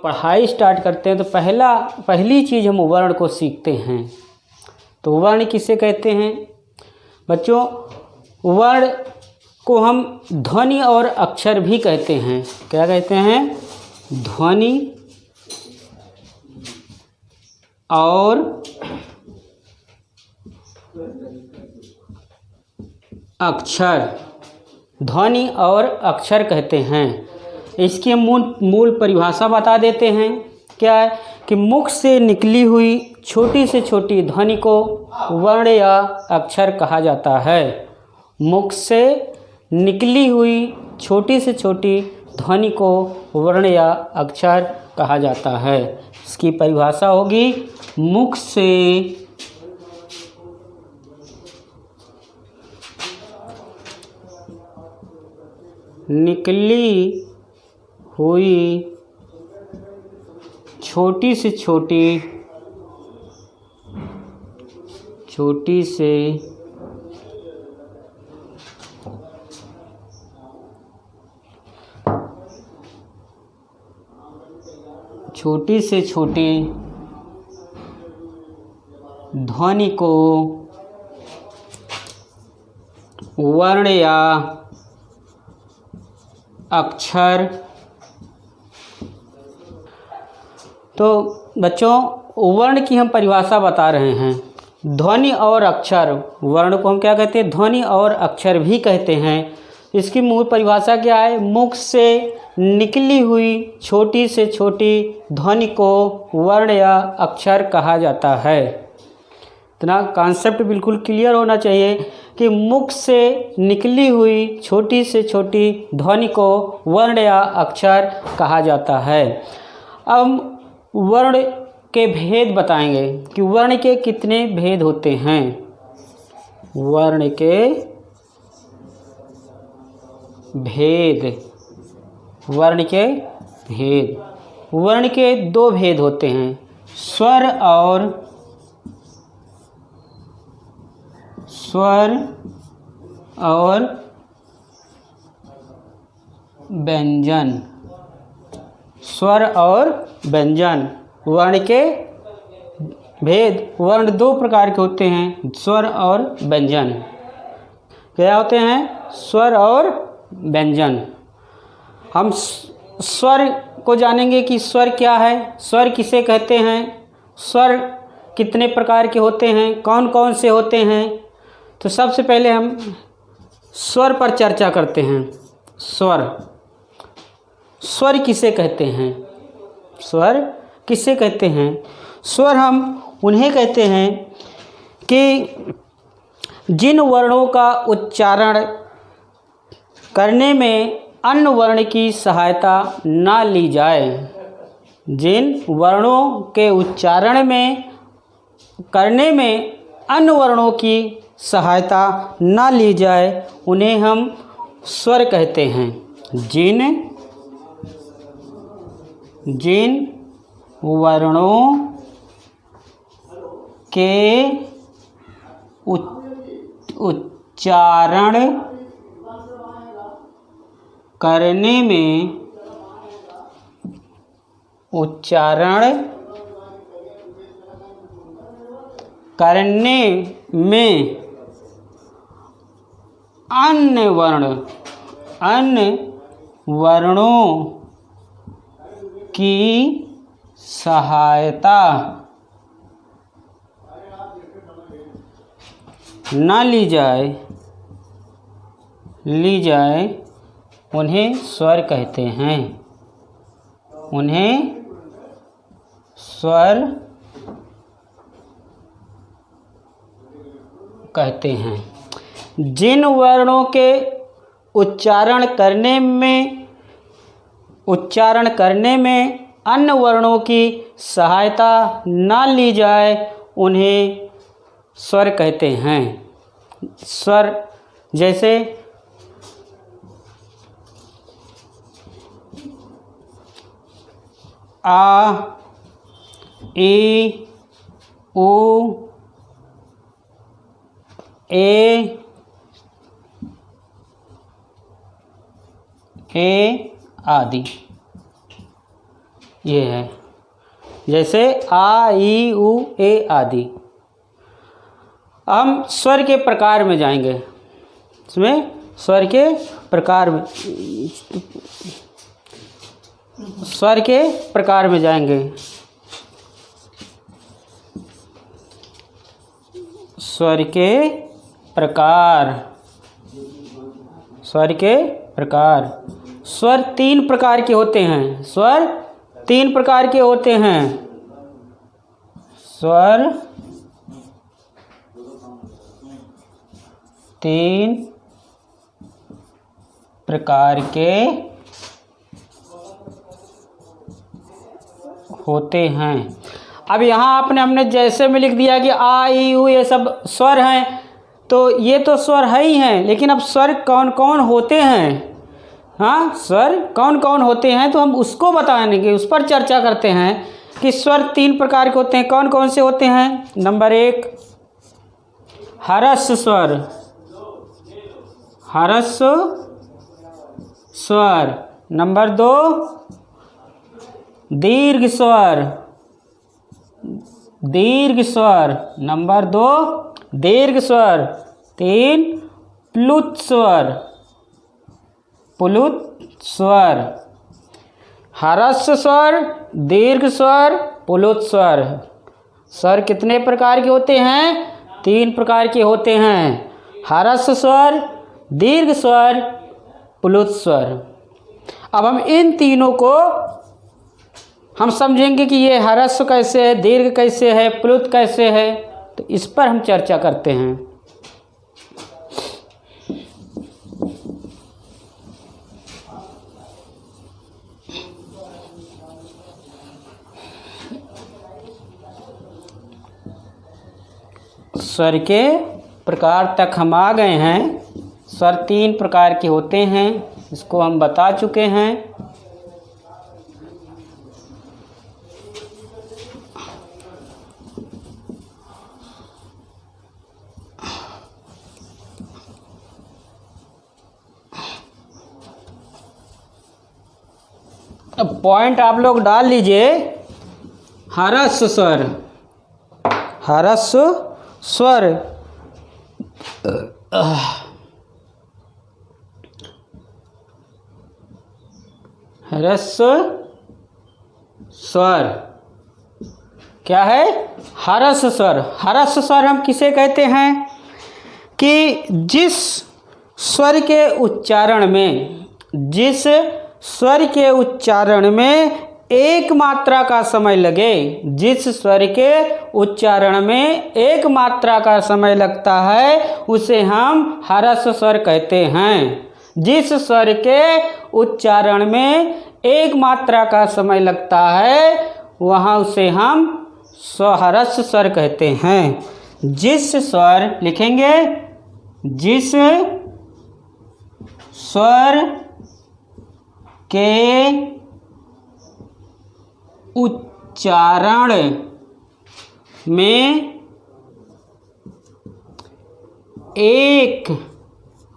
पढ़ाई स्टार्ट करते हैं तो पहली चीज़ हम वर्ण को सीखते हैं। तो वर्ण किसे कहते हैं बच्चों? वर्ण को हम ध्वनि और अक्षर भी कहते हैं। क्या कहते हैं? ध्वनि और अक्षर, ध्वनि और अक्षर कहते हैं। इसकी हम मूल परिभाषा बता देते हैं। क्या है कि मुख से निकली हुई छोटी से छोटी ध्वनि को वर्ण या अक्षर कहा जाता है। मुख से निकली हुई छोटी से छोटी ध्वनि को वर्ण या अक्षर कहा जाता है। इसकी परिभाषा होगी मुख से निकली हुई छोटी से छोटी ध्वनि को वर्ण या अक्षर। तो बच्चों वर्ण की हम परिभाषा बता रहे हैं। ध्वनि और अक्षर, वर्ण को हम क्या कहते हैं? ध्वनि और अक्षर भी कहते हैं। इसकी मूल परिभाषा क्या है? मुख से निकली हुई छोटी से छोटी ध्वनि को वर्ण या अक्षर कहा जाता है। इतना कॉन्सेप्ट बिल्कुल क्लियर होना चाहिए कि मुख से निकली हुई छोटी से छोटी ध्वनि को वर्ण या अक्षर कहा जाता है। अब वर्ण के भेद बताएंगे कि वर्ण के कितने भेद होते हैं। वर्ण के भेद, वर्ण के दो भेद होते हैं, स्वर और व्यंजन। स्वर और व्यंजन, वर्ण के भेद। वर्ण दो प्रकार के होते हैं, स्वर और व्यंजन। क्या होते हैं? स्वर और व्यंजन। हम स्वर को जानेंगे कि स्वर क्या है, स्वर किसे कहते हैं, स्वर कितने प्रकार के होते हैं, कौन कौन से होते हैं। तो सबसे पहले हम स्वर पर चर्चा करते हैं। स्वर किसे कहते हैं? स्वर किसे कहते हैं? स्वर हम उन्हें कहते हैं कि जिन वर्णों का उच्चारण करने में अन्य वर्ण की सहायता ना ली जाए। जिन वर्णों के उच्चारण करने में अन्य वर्णों की सहायता ना ली जाए उन्हें हम स्वर कहते हैं। जिन वर्णों के उच्चारण करने में अन्य वर्णों की सहायता न ली जाए उन्हें स्वर कहते हैं। उन्हें स्वर कहते हैं। जिन वर्णों के उच्चारण करने में अन्य वर्णों की सहायता न ली जाए उन्हें स्वर कहते हैं। स्वर जैसे आ, ई, उ, ए आदि। ये है, जैसे आ ई उ ए आदि। हम स्वर के प्रकार में जाएंगे, इसमें स्वर के प्रकार में, स्वर के प्रकार में जाएंगे। स्वर के प्रकार, स्वर के प्रकार। स्वर 3 प्रकार के होते हैं, स्वर 3 प्रकार के होते हैं। स्वर 3 प्रकार के होते हैं। अब यहाँ हमने जैसे में लिख दिया कि आ ई उ ये सब स्वर हैं, तो ये तो स्वर है ही हैं, लेकिन अब स्वर कौन कौन होते हैं, हाँ स्वर कौन कौन होते हैं, तो हम उसको बताने के, उस पर चर्चा करते हैं कि स्वर 3 प्रकार के होते हैं। कौन कौन से होते हैं? नंबर 1 हरस्व स्वर, हरस्व स्वर। नंबर 2 दीर्घ स्वर, दीर्घ स्वर। नंबर 2 दीर्घ स्वर। 3 प्लुत स्वर, प्लुत स्वर। हरस्व स्वर, दीर्घ स्वर, प्लुत स्वर। स्वर कितने प्रकार के होते हैं? 3 प्रकार के होते हैं। हरस्व स्वर, दीर्घ स्वर, प्लुत स्वर। अब हम इन तीनों को हम समझेंगे कि ये हरस्व कैसे है, दीर्घ कैसे है, प्लुत कैसे है, तो इस पर हम चर्चा करते हैं। स्वर के प्रकार तक हम आ गए हैं। स्वर 3 प्रकार के होते हैं, इसको हम बता चुके हैं। अब पॉइंट आप लोग डाल लीजिए। हरस्व स्वर, हरस्व स्वर, हरस्व स्वर क्या है? हरस्व स्वर। हरस्व स्वर हम किसे कहते हैं कि जिस स्वर के उच्चारण में, जिस स्वर के उच्चारण में एक मात्रा का समय लगे, जिस स्वर के उच्चारण में एक मात्रा का समय लगता है उसे हम हरस्व स्वर कहते हैं। जिस स्वर के उच्चारण में एक मात्रा का समय लगता है वहाँ उसे हम हरस्व स्वर कहते हैं। जिस स्वर लिखेंगे, जिस स्वर के उच्चारण में एक मात्रा का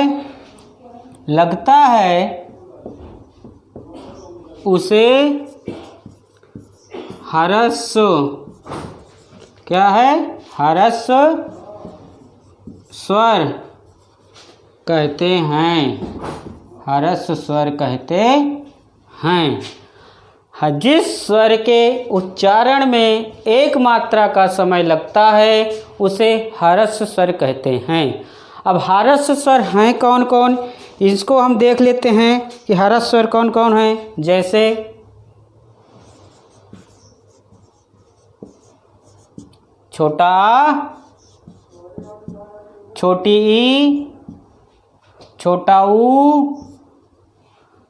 समय लगता है उसे हरस्व क्या है? हरस्व स्वर कहते हैं। हरस्व स्वर कहते हैं। जिस स्वर के उच्चारण में एक मात्रा का समय लगता है उसे हरस्व स्वर कहते हैं। अब हरस्व स्वर हैं कौन कौन, इसको हम देख लेते हैं कि हरस्व स्वर कौन कौन हैं। जैसे छोटा आ, छोटी ई, छोटा ऊ,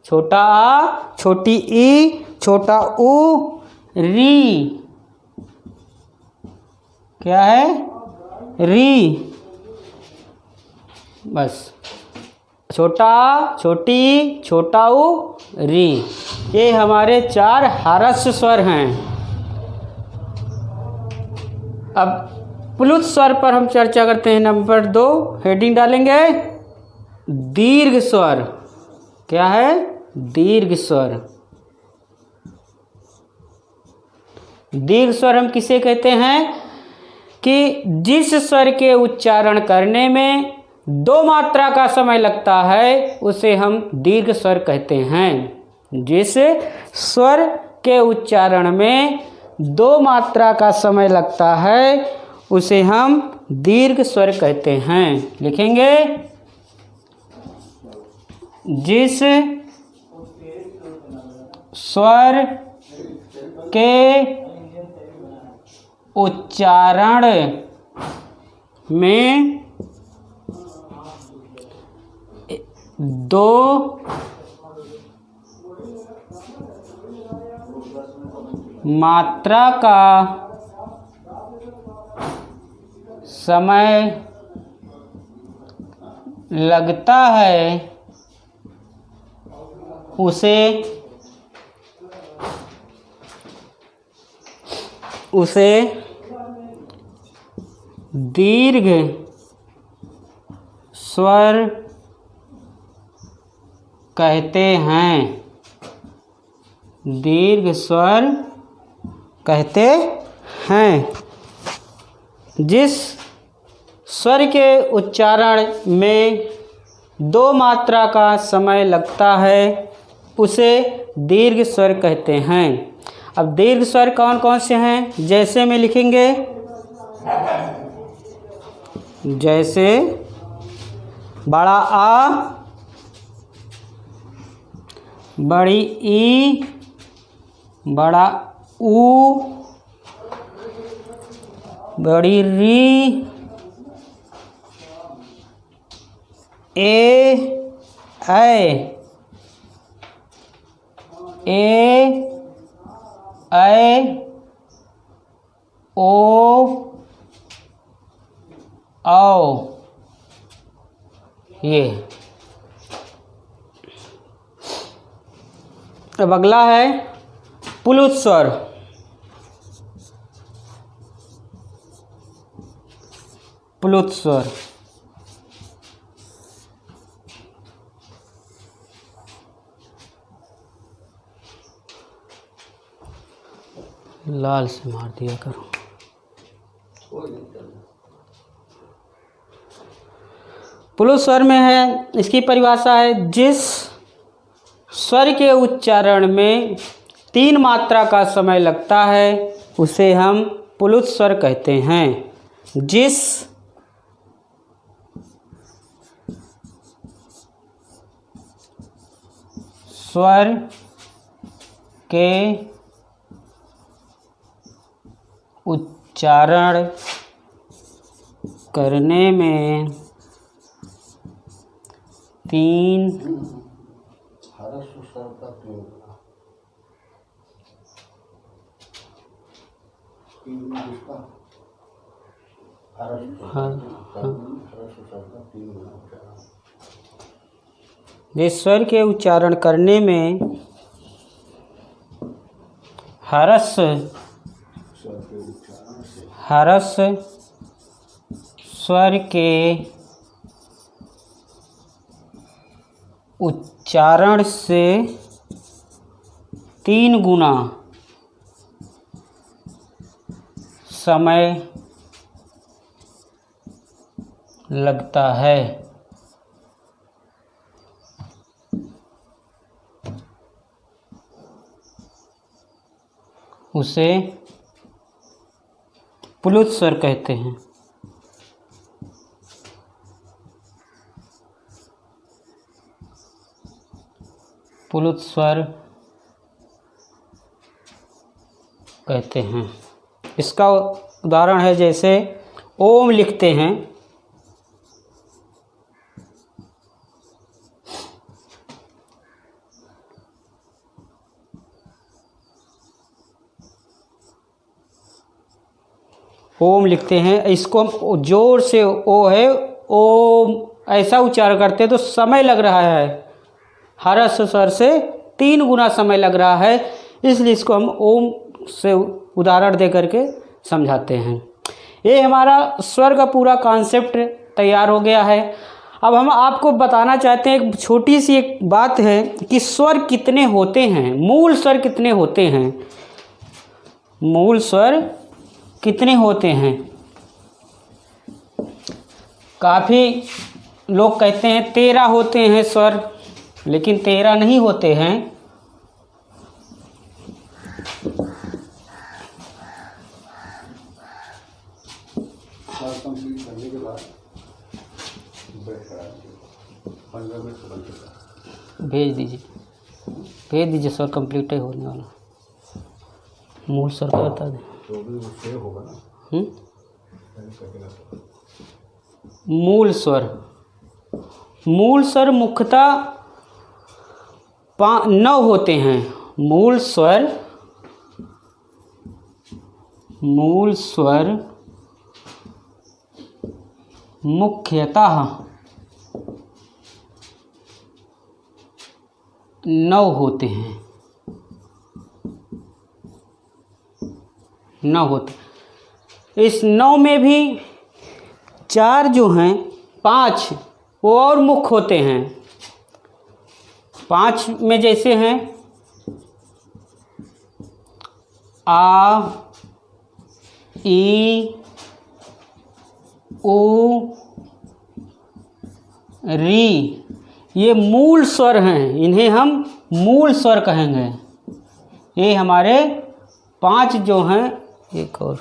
छोटा आ, छोटी ई, छोटा ऊ, री क्या है? री। बस छोटा आ, छोटी, छोटा ऊ, री, ये हमारे 4 हरस्व स्वर हैं। अब प्लुत स्वर पर हम चर्चा करते हैं। नंबर 2 हेडिंग डालेंगे दीर्घ स्वर। क्या है? दीर्घ स्वर। दीर्घ स्वर हम किसे कहते हैं कि जिस स्वर के उच्चारण करने में 2 मात्रा का समय लगता है उसे हम दीर्घ स्वर कहते हैं। जिस स्वर के उच्चारण में 2 मात्रा का समय लगता है उसे हम दीर्घ स्वर कहते हैं। लिखेंगे जिस स्वर के उच्चारण में 2 मात्रा का समय लगता है उसे दीर्घ स्वर कहते हैं। दीर्घ स्वर कहते हैं। जिस स्वर के उच्चारण में 2 मात्रा का समय लगता है उसे दीर्घ स्वर कहते हैं। अब दीर्घ स्वर कौन कौन से हैं? जैसे में लिखेंगे, जैसे बड़ा आ, बड़ी ई, बड़ा ऊ, बड़ी री, ऐ, ओ, औ। ये अब अगला है प्लुत स्वर। प्लुत स्वर लाल से मार दिया करो। प्लुत स्वर में है, इसकी परिभाषा है जिस स्वर के उच्चारण में 3 मात्रा का समय लगता है उसे हम प्लुत स्वर कहते हैं। जिस स्वर के उच्चारण करने में 3 जिस स्वर के उच्चारण करने में हरस स्वर के उच्चारण से 3 गुना समय लगता है उसे प्लुत स्वर कहते हैं। प्लुत स्वर कहते हैं। इसका उदाहरण है जैसे ओम लिखते हैं, ओम लिखते हैं, इसको हम जोर से ओ है ओम ऐसा उच्चारण करते हैं तो समय लग रहा है, हरस स्वर से 3 गुना समय लग रहा है, इसलिए इसको हम ओम से उदाहरण दे करके समझाते हैं। ये हमारा स्वर का पूरा कॉन्सेप्ट तैयार हो गया है। अब हम आपको बताना चाहते हैं, एक छोटी सी एक बात है कि स्वर कितने होते हैं, मूल स्वर कितने होते हैं। मूल स्वर कितने होते हैं? काफ़ी लोग कहते हैं 13 होते हैं स्वर, लेकिन 13 नहीं होते हैं। कंप्लीट करने के बाद भेज दीजिए सर, कंप्लीट ही होने वाला। मूल सर का बता दें तो भी वो सेव होगा ना। मूल स्वर मुख्यतः 9 होते हैं। मूल स्वर मुख्यतः 9 होते हैं। 9 होते। इस 9 में भी 4 जो हैं, 5 वो और मुख्य होते हैं। 5 में जैसे हैं आ, ई, उ, री, ये मूल स्वर हैं, इन्हें हम मूल स्वर कहेंगे। ये हमारे 5 जो हैं, एक और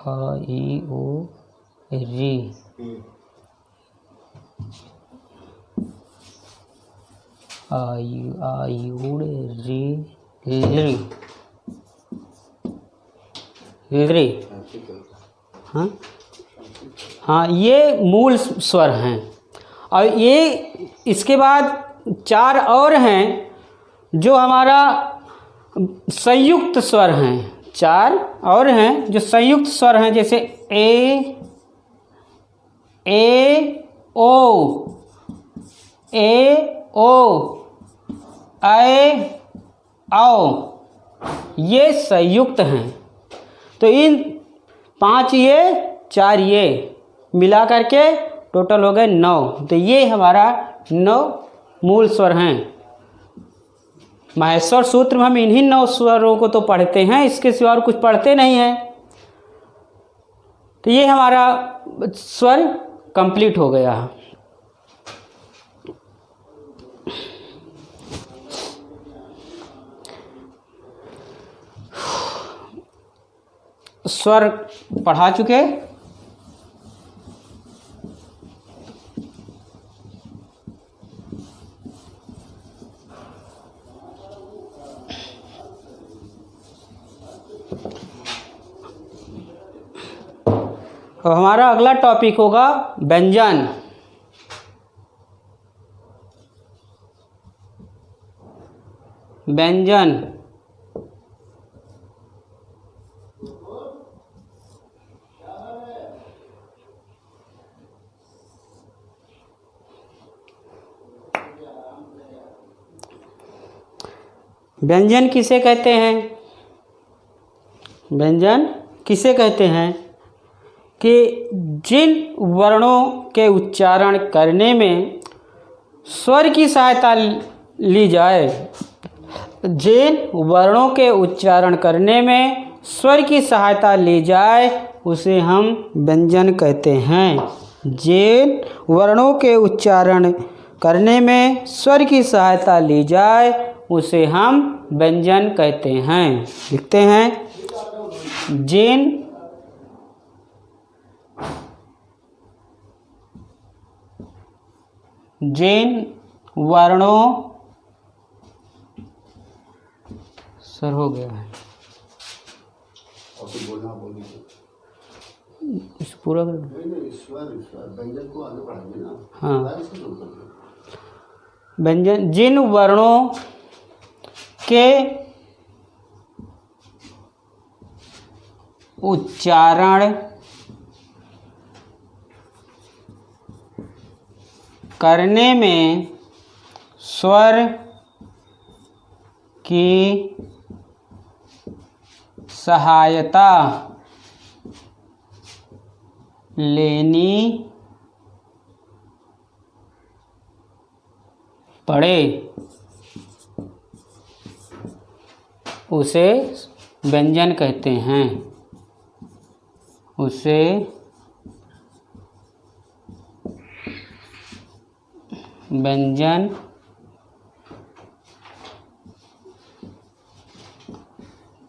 आ, ई, उ, री, आयुड़, री, हाँ, ये मूल स्वर हैं। और ये इसके बाद 4 और हैं जो हमारा संयुक्त स्वर हैं। 4 और हैं जो संयुक्त स्वर हैं, जैसे ए, ओ, औ, ये संयुक्त हैं। तो इन 5 ये 4 ये मिला करके टोटल हो गए 9। तो ये हमारा 9 मूल स्वर हैं। माहेश्वर सूत्र में हम इन्हीं 9 स्वरों को तो पढ़ते हैं, इसके सिवा और कुछ पढ़ते नहीं हैं। तो ये हमारा स्वर कंप्लीट हो गया। स्वर पढ़ा चुके। अब हमारा अगला टॉपिक होगा व्यंजन। व्यंजन व्यंजन किसे कहते हैं? व्यंजन किसे कहते हैं कि जिन वर्णों के उच्चारण करने में स्वर की सहायता ली जाए, जिन वर्णों के उच्चारण करने में स्वर की सहायता ली जाए उसे हम व्यंजन कहते हैं। जिन वर्णों के उच्चारण करने में स्वर की सहायता ली जाए उसे हम व्यंजन कहते हैं। लिखते हैं, जिन वर्णों, सर हो गया है इस पूरा कर, व्यंजन को आगे बढ़ाइए ना। हाँ, व्यंजन जिन वर्णों के उच्चारण करने में स्वर की सहायता लेनी पड़े उसे व्यंजन कहते हैं। उसे व्यंजन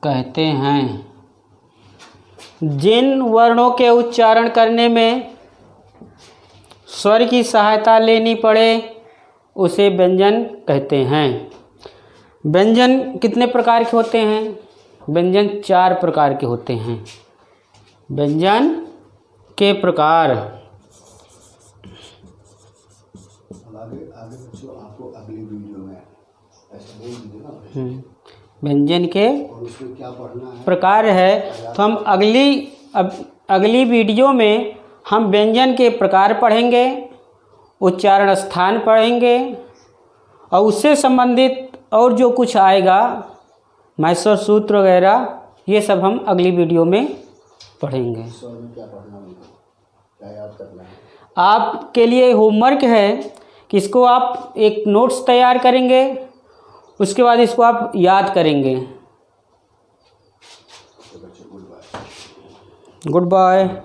कहते हैं। जिन वर्णों के उच्चारण करने में स्वर की सहायता लेनी पड़े उसे व्यंजन कहते हैं। व्यंजन कितने प्रकार के होते हैं? व्यंजन 4 प्रकार के होते हैं। व्यंजन के प्रकार। आगे आगे बच्चों आपको अगली वीडियो में ऐसा बोल दीजिए ना, व्यंजन के और उसमें क्या पढ़ना है प्रकार है। तो हम अगली वीडियो में हम व्यंजन के प्रकार पढ़ेंगे, उच्चारण स्थान पढ़ेंगे और उससे संबंधित और जो कुछ आएगा माहेश्वर सूत्र वगैरह, ये सब हम अगली वीडियो में पढ़ेंगे। स्वर में क्या पढ़ना है, क्या याद करना है? आपके लिए होमवर्क है कि इसको आप एक नोट्स तैयार करेंगे, उसके बाद इसको आप याद करेंगे। तो बच्चों गुड बाय। Good bye.